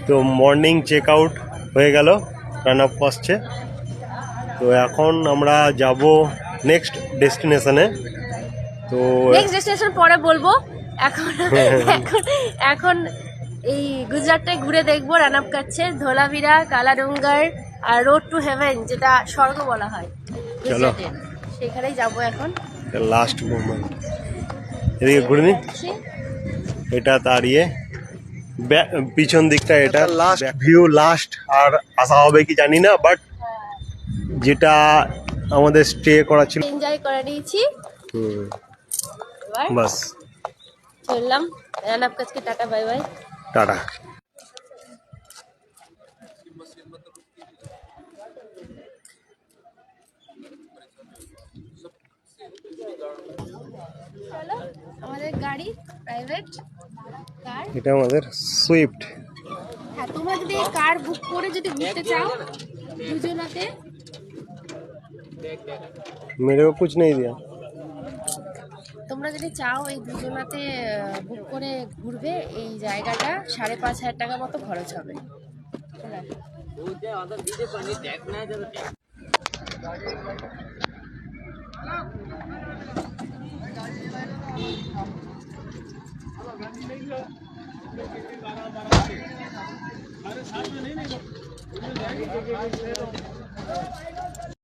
তো morning check out হয়ে গেল, রান আপ আসছে। তো এখন আমরা যাব নেক্সট ডেস্টিনেশনে। তো নেক্সট ডেস্টিনেশন পরে বলবো। এখন এখন এখন এই গুজরাটটাই ঘুরে দেখবো। রান আপ কাটছে ধোলাভিরা, কালাডুঙ্গার আর রোড টু হেভেন, যেটা স্বর্গ বলা হয় চলো গুজরাটের, সেখানেই যাবো এখন। লাস্ট মোমেন্ট, এদিকে ঘুরে নি। এটা দাঁড়িয়ে পিছন দিকটা, এটা লাস্ট ভিউ, লাস্ট আর আসা হবে কি জানি না, বাট যেটা আমাদের স্টে করা ছিল এনজয় করে নিয়েছি। এবার বাস, চললাম রান আপ কাজকে। Tata bye bye. টাটা। চলো, আমাদের গাড়ি প্রাইভেট কার। এটা আমাদের সুইফট। হ্যাঁ, তোমরা যদি কার বুক করে যদি ঘুরতে চাও দুজনাতে, मेरे को कुछ नहीं दिया। তোমরা যদি চাও এই দুজনাতে বুক করে ঘুরবে, এই জায়গাটা 5,500 টাকা মতো খরচ হবে।